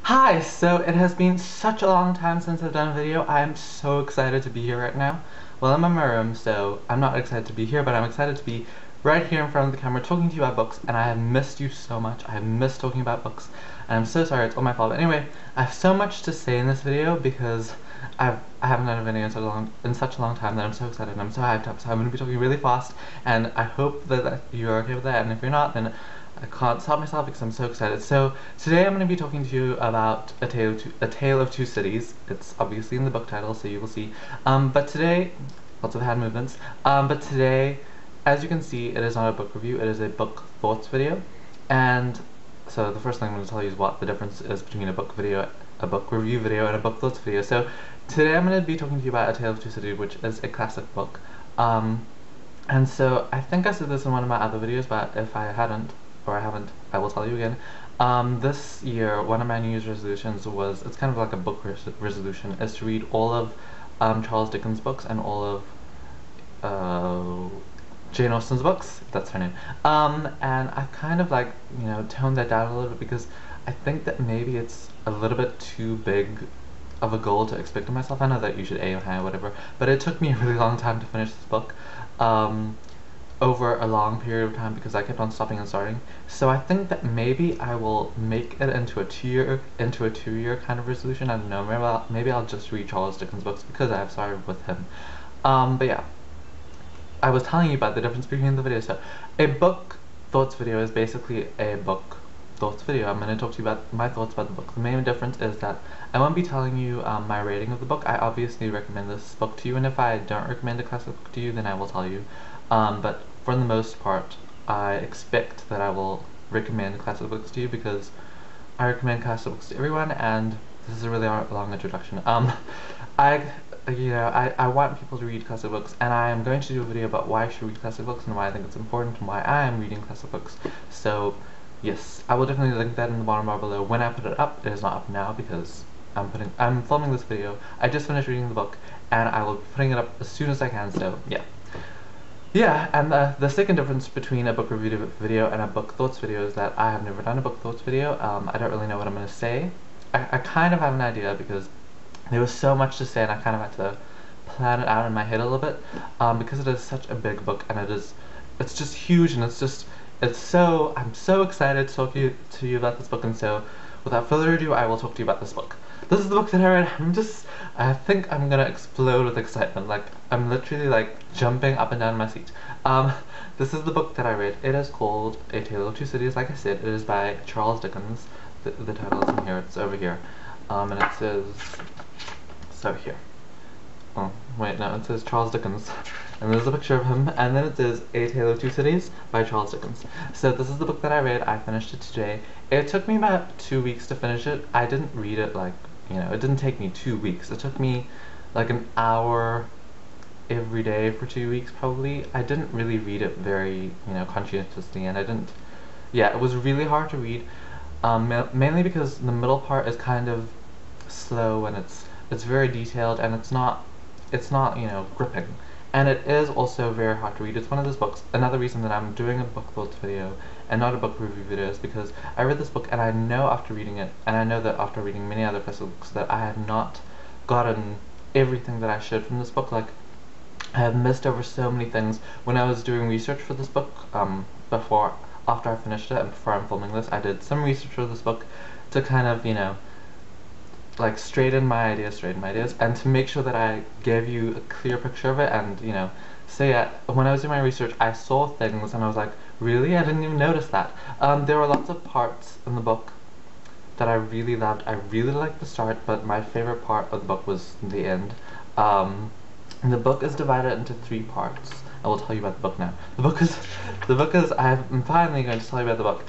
Hi, so it has been such a long time since I've done a video. I am so excited to be here right now. Well, I'm in my room, so I'm not excited to be here, but I'm excited to be right here in front of the camera talking to you about books, and I have missed you so much. I have missed talking about books, and I'm so sorry, it's all my fault. But anyway, I have so much to say in this video because I haven't done a video in such a long time that I'm so excited and I'm so hyped up, so I'm going to be talking really fast, and I hope that you're okay with that, and if you're not, then I can't stop myself because I'm so excited. So today I'm going to be talking to you about A Tale of Two Cities. It's obviously in the book title, so you will see. But today, lots of hand movements. But today, as you can see, it is not a book review. It is a book thoughts video. And so the first thing I'm going to tell you is what the difference is between a book review video, and a book thoughts video. So today I'm going to be talking to you about A Tale of Two Cities, which is a classic book. And so I think I said this in one of my other videos, but if I hadn't, or I haven't, I will tell you again. This year, one of my New Year's resolutions was, it's kind of like a book resolution, is to read all of Charles Dickens' books and all of Jane Austen's books, that's her name. And I've kind of like, toned that down a little bit because I think that maybe it's a little bit too big of a goal to expect of myself. I know that you should aim high or whatever, but it took me a really long time to finish this book. Over a long period of time because I kept on stopping and starting. So I think that maybe I will make it into a two-year kind of resolution. I don't know, maybe I'll just read Charles Dickens books because I have started with him. But yeah, I was telling you about the difference between the videos. So a book thoughts video is basically a book thoughts video. I'm going to talk to you about my thoughts about the book. The main difference is that I won't be telling you my rating of the book. I obviously recommend this book to you, and if I don't recommend a classic book to you, then I will tell you. But for the most part, I expect that I will recommend classic books to you because I recommend classic books to everyone, and this is a really long introduction. I want people to read classic books, and I am going to do a video about why I should read classic books and why I think it's important and why I am reading classic books. So yes, I will definitely link that in the bottom bar below. When I put it up, it is not up now because I'm filming this video. I just finished reading the book, and I will be putting it up as soon as I can. So yeah. Yeah, and the second difference between a book review video and a book thoughts video is that I have never done a book thoughts video. I don't really know what I'm going to say. I kind of have an idea because there was so much to say and I kind of had to plan it out in my head a little bit, because it is such a big book and it's just huge, and I'm so excited to talk to you about this book. And so without further ado, I will talk to you about this book. This is the book that I read. I think I'm gonna explode with excitement. Like, I'm literally like jumping up and down in my seat. This is the book that I read. It is called A Tale of Two Cities, like I said. It is by Charles Dickens. The title is in here, it's over here. And it says, it's over here. Oh, wait, no, it says Charles Dickens. And there's a picture of him, and then it says A Tale of Two Cities by Charles Dickens. So this is the book that I read. I finished it today. It took me about 2 weeks to finish it. I didn't read it like, it didn't take me 2 weeks. It took me like an hour every day for 2 weeks probably. I didn't really read it very, conscientiously, and it was really hard to read, mainly because the middle part is kind of slow, and it's very detailed, and it's not, gripping. And it is also very hard to read. It's one of those books. Another reason that I'm doing a book thoughts video and not a book review video is because I read this book, and I know after reading it, and I know that after reading many other classic books, that I have not gotten everything that I should from this book. Like, I have missed over so many things. When I was doing research for this book, after I finished it and before I'm filming this, I did some research for this book to kind of, like straighten my ideas, and to make sure that I gave you a clear picture of it. And when I was doing my research, I saw things and I was like, really? I didn't even notice that. There were lots of parts in the book that I really loved. I really liked the start, but my favorite part of the book was the end. The book is divided into 3 parts. I will tell you about the book now. I'm finally going to tell you about the book.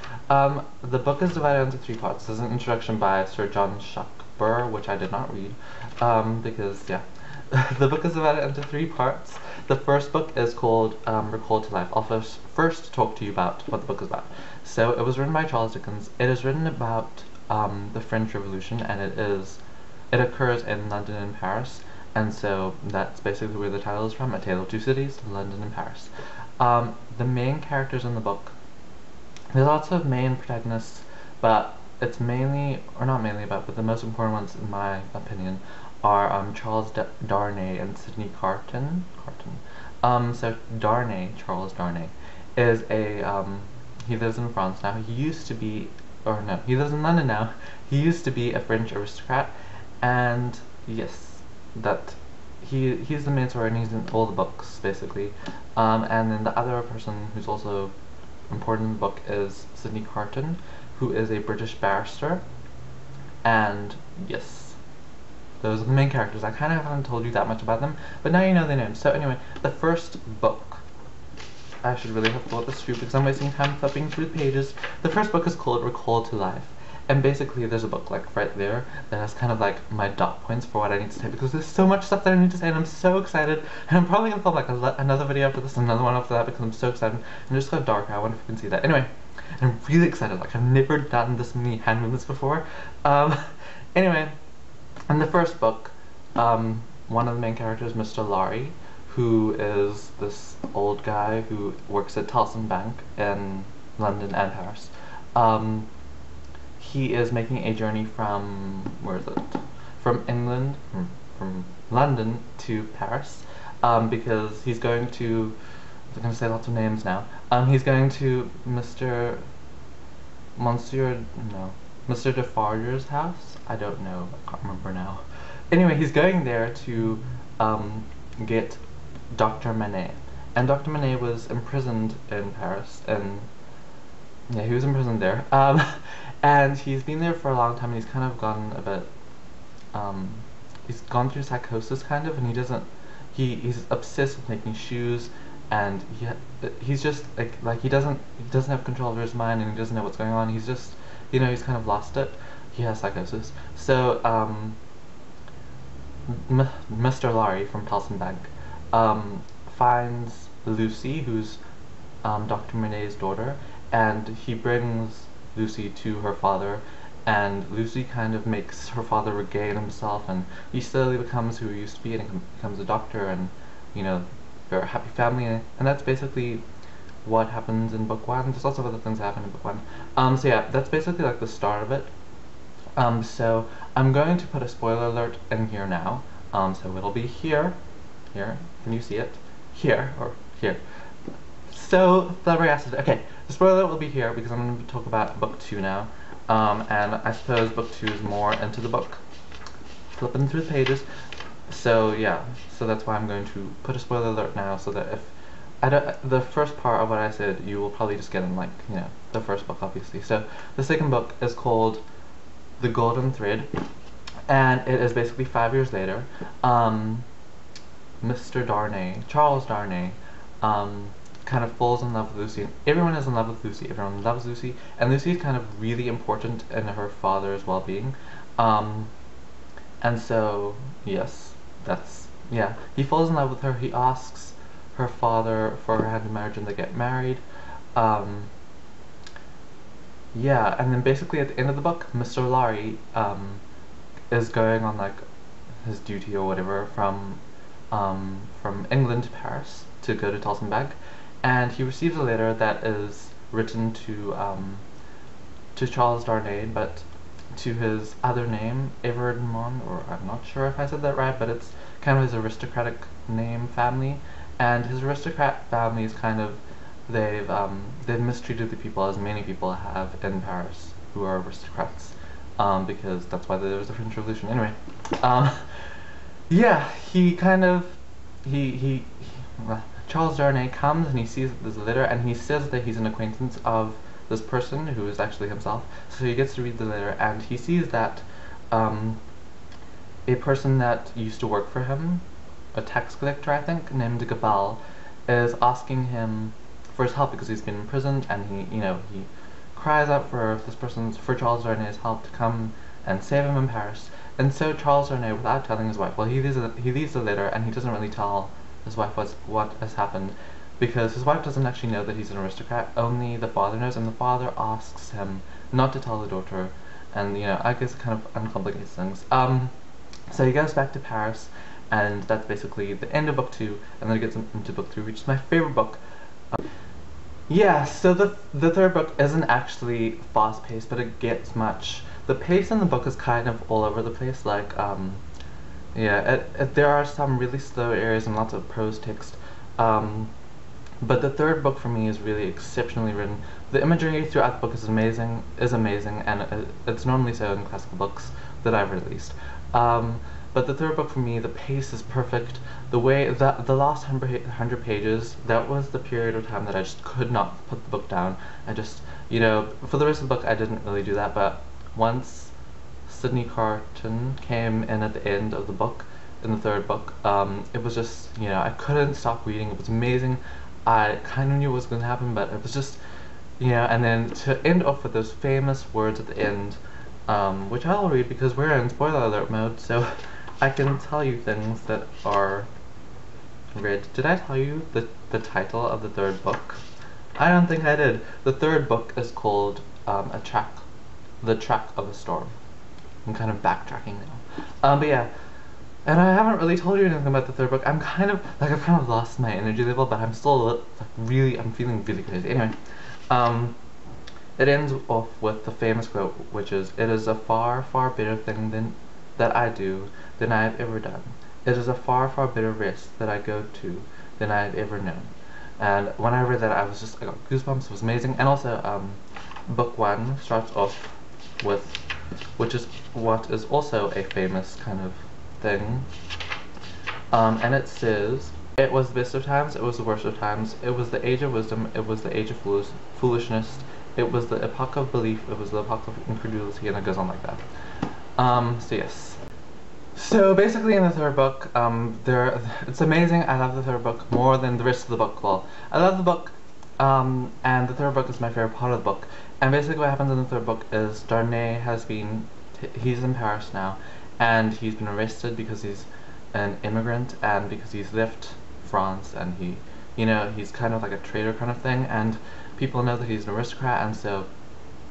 The book is divided into 3 parts. There's an introduction by Sir John Shuckburgh, which I did not read, because, yeah. The book is divided into 3 parts. The first book is called Recalled to Life. I'll first talk to you about what the book is about. So, it was written by Charles Dickens. It is written about the French Revolution, and it occurs in London and Paris. And so that's basically where the title is from, A Tale of Two Cities, London and Paris. The main characters in the book, there's lots of main protagonists, but it's mainly, or not mainly about, but the most important ones in my opinion are Charles Darnay and Sydney Carton. So Darnay, Charles Darnay, is a he lives in France now. He used to be, or no, he lives in London now. He used to be a French aristocrat, and yes, that he's the main story, and he's in all the books basically. And then the other person who's also important in the book is Sydney Carton, who is a British barrister, and yes, those are the main characters. I kind of haven't told you that much about them, but now you know their names. So anyway, the first book, I should really have thought this through because I'm wasting time flipping through the pages. The first book is called Recall to Life, and basically there's a book like right there that has kind of like my dot points for what I need to say, because there's so much stuff that I need to say and I'm so excited, and I'm probably gonna film like another video after this and another one after that because I'm so excited. And it just got darker. I wonder if you can see that. Anyway, I'm really excited. Like, I've never done this many hand movements before. Anyway, in the first book, one of the main characters, Mr. Lorry, who is this old guy who works at Towson Bank in London and Paris. He is making a journey from, where is it? From England, from London to Paris, because he's going to, I'm going to say lots of names now. He's going to Mr. Defarge's house? I don't know, I can't remember now. Anyway, he's going there to get Dr. Manet. And Dr. Manet was imprisoned in Paris, and yeah, he was imprisoned there. And he's been there for a long time, and he's kind of gotten a bit, he's gone through psychosis kind of, and he's obsessed with making shoes, and he's just like he doesn't have control over his mind, and he doesn't know what's going on. He's just, you know, he's kind of lost it. He has psychosis. So Mr. Lorry from Towson Bank finds Lucy, who's Dr. Manet's daughter, and he brings Lucy to her father, and Lucy kind of makes her father regain himself, and he slowly becomes who he used to be, and becomes a doctor, and, you know, they're a happy family, and that's basically what happens in book one. There's lots of other things that happen in book one. So yeah, that's basically like the start of it. So I'm going to put a spoiler alert in here now. So it'll be here, can you see it? Here, or here. So, flabbergasted. Okay, the spoiler alert will be here because I'm going to talk about book 2 now. And I suppose book 2 is more into the book, flipping through the pages. So yeah, so that's why I'm going to put a spoiler alert now, so that if the first part of what I said, you will probably just get in, like, you know, the first book, obviously. So the second book is called The Golden Thread, and it is basically 5 years later. Mr. Darnay, Charles Darnay, kind of falls in love with Lucy, and everyone is in love with Lucy. Everyone loves Lucy, and Lucy is kind of really important in her father's well-being. And so, yes, yeah, he falls in love with her. He asks her father for her hand in marriage, and they get married. Yeah, and then basically at the end of the book, Mr. Lorry is going on like his duty or whatever from England to Paris to go to Towson Bank, and he receives a letter that is written to Charles Darnay, but to his other name, Evermond, or I'm not sure if I said that right, but it's kind of his aristocratic name family, and his aristocrat family is kind of, they've mistreated the people, as many people have in Paris who are aristocrats, because that's why there was the French Revolution. Anyway, yeah, he kind of, Charles Darnay comes and he sees that there's a letter, and he says that he's an acquaintance of this person who is actually himself. So he gets to read the letter, and he sees that a person that used to work for him, a tax collector I think, named Gabal, is asking him for his help because he's been imprisoned, and he cries out for for Charles Darnay's help to come and save him in Paris. And so Charles Darnay, without telling his wife, well, he leaves a letter, and he doesn't really tell his wife what has happened, because his wife doesn't actually know that he's an aristocrat. Only the father knows, and the father asks him not to tell the daughter, and I guess it kind of uncomplicates things. So he goes back to Paris, and that's basically the end of book 2, and then it gets into book 3, which is my favorite book. Yeah, so the third book isn't actually fast-paced, but it gets much. The pace in the book is kind of all over the place. Like, yeah, there are some really slow areas and lots of prose text. Um, but the third book for me is really exceptionally written. The imagery throughout the book is amazing, and it's normally so in classical books that I've released. But the third book for me, the pace is perfect. The way that the last 100 pages, that was the period of time that I just could not put the book down. I just, for the rest of the book, I didn't really do that. But once Sydney Carton came in at the end of the book, in the third book, it was just, I couldn't stop reading. It was amazing. I kind of knew what was going to happen, but it was just, and then to end off with those famous words at the end, which I'll read because we're in spoiler alert mode, so I can tell you things that are read. Did I tell you the title of the third book? I don't think I did. The third book is called The Track of a Storm. I'm kind of backtracking now. But yeah, and I haven't really told you anything about the third book. I've kind of lost my energy level, but I'm still I'm feeling really crazy. Anyway, it ends off with the famous quote, which is, "It is a far, far better thing that I do than I have ever done. It is a far, far better rest that I go to than I have ever known." And when I read that, I got goosebumps. It was amazing. And also, book one starts off with, which is what is also a famous kind of thing. And it says, "It was the best of times, it was the worst of times, it was the age of wisdom, it was the age of foolishness, it was the epoch of belief, it was the epoch of incredulity," and it goes on like that. So yes. So basically in the third book, it's amazing. I love the third book more than the rest of the book. Well, I love the book, and the third book is my favorite part of the book. And basically what happens in the third book is Darnay he's in Paris now, and he's been arrested because he's an immigrant and because he's left France, and he's kind of like a traitor kind of thing, and people know that he's an aristocrat,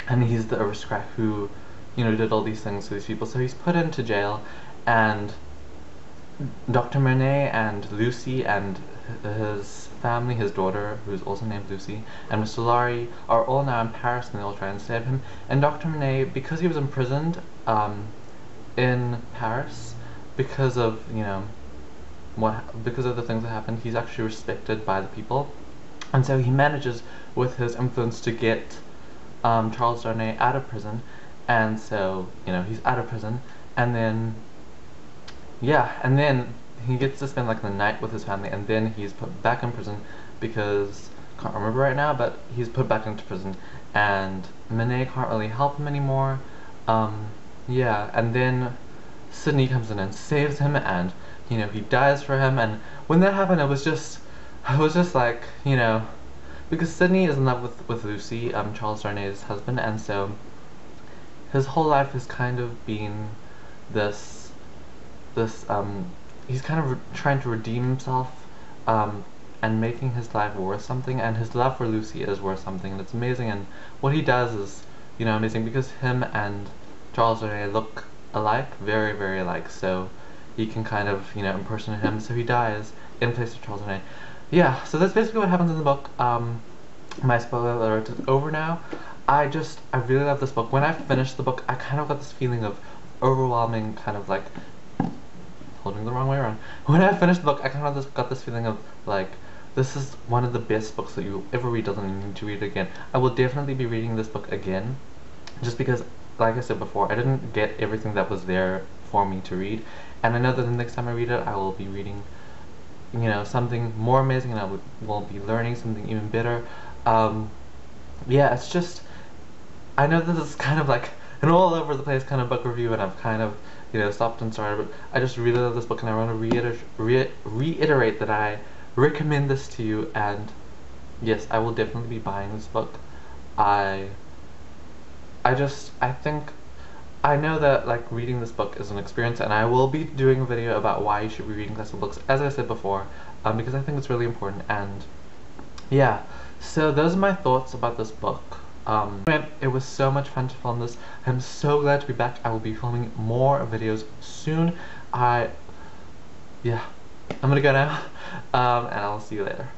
and he's the aristocrat who, did all these things to these people, so he's put into jail, and Dr. Monet and Lucy and his family, his daughter, who's also named Lucy, and Mr. Laurie are all now in Paris, and they all try and save him. And Dr. Monet, because he was imprisoned in Paris, because of because of the things that happened, he's actually respected by the people, and so he manages with his influence to get Charles Darnay out of prison, and so he's out of prison, and then he gets to spend like the night with his family, and then he's put back in prison because, can't remember right now, but he's put back into prison, and Monet can't really help him anymore. And then Sydney comes in and saves him, and he dies for him. And when that happened, I was just like, because Sydney is in love with Lucy, Charles Darnay's husband, and so his whole life has kind of been he's kind of trying to redeem himself, and making his life worth something, and his love for Lucy is worth something, and it's amazing. And what he does is, amazing, because him and Charles Darnay look alike, very, very alike, so he can kind of, impersonate him, so he dies in place of Charles Darnay. Yeah, so that's basically what happens in the book. My spoiler alert is over now. I really love this book. When I finished the book, I kind of got this feeling of overwhelming, kind of like, holding the wrong way around. When I finished the book, I kind of got this feeling of like, this is one of the best books that you ever read, doesn't need to read it again. I will definitely be reading this book again, just because, like I said before, I didn't get everything that was there for me to read, and I know that the next time I read it, I will be reading, something more amazing, and I will be learning something even better. Yeah, it's just, I know this is kind of like an all over the place kind of book review, and I've kind of, stopped and started, but I just really love this book, and I want to reiterate that I recommend this to you, and yes, I will definitely be buying this book. I think, I know that like reading this book is an experience, and I will be doing a video about why you should be reading classical books, as I said before, because I think it's really important. And yeah, so those are my thoughts about this book. It was so much fun to film this. I'm so glad to be back. I will be filming more videos soon. Yeah, I'm gonna go now, and I'll see you later.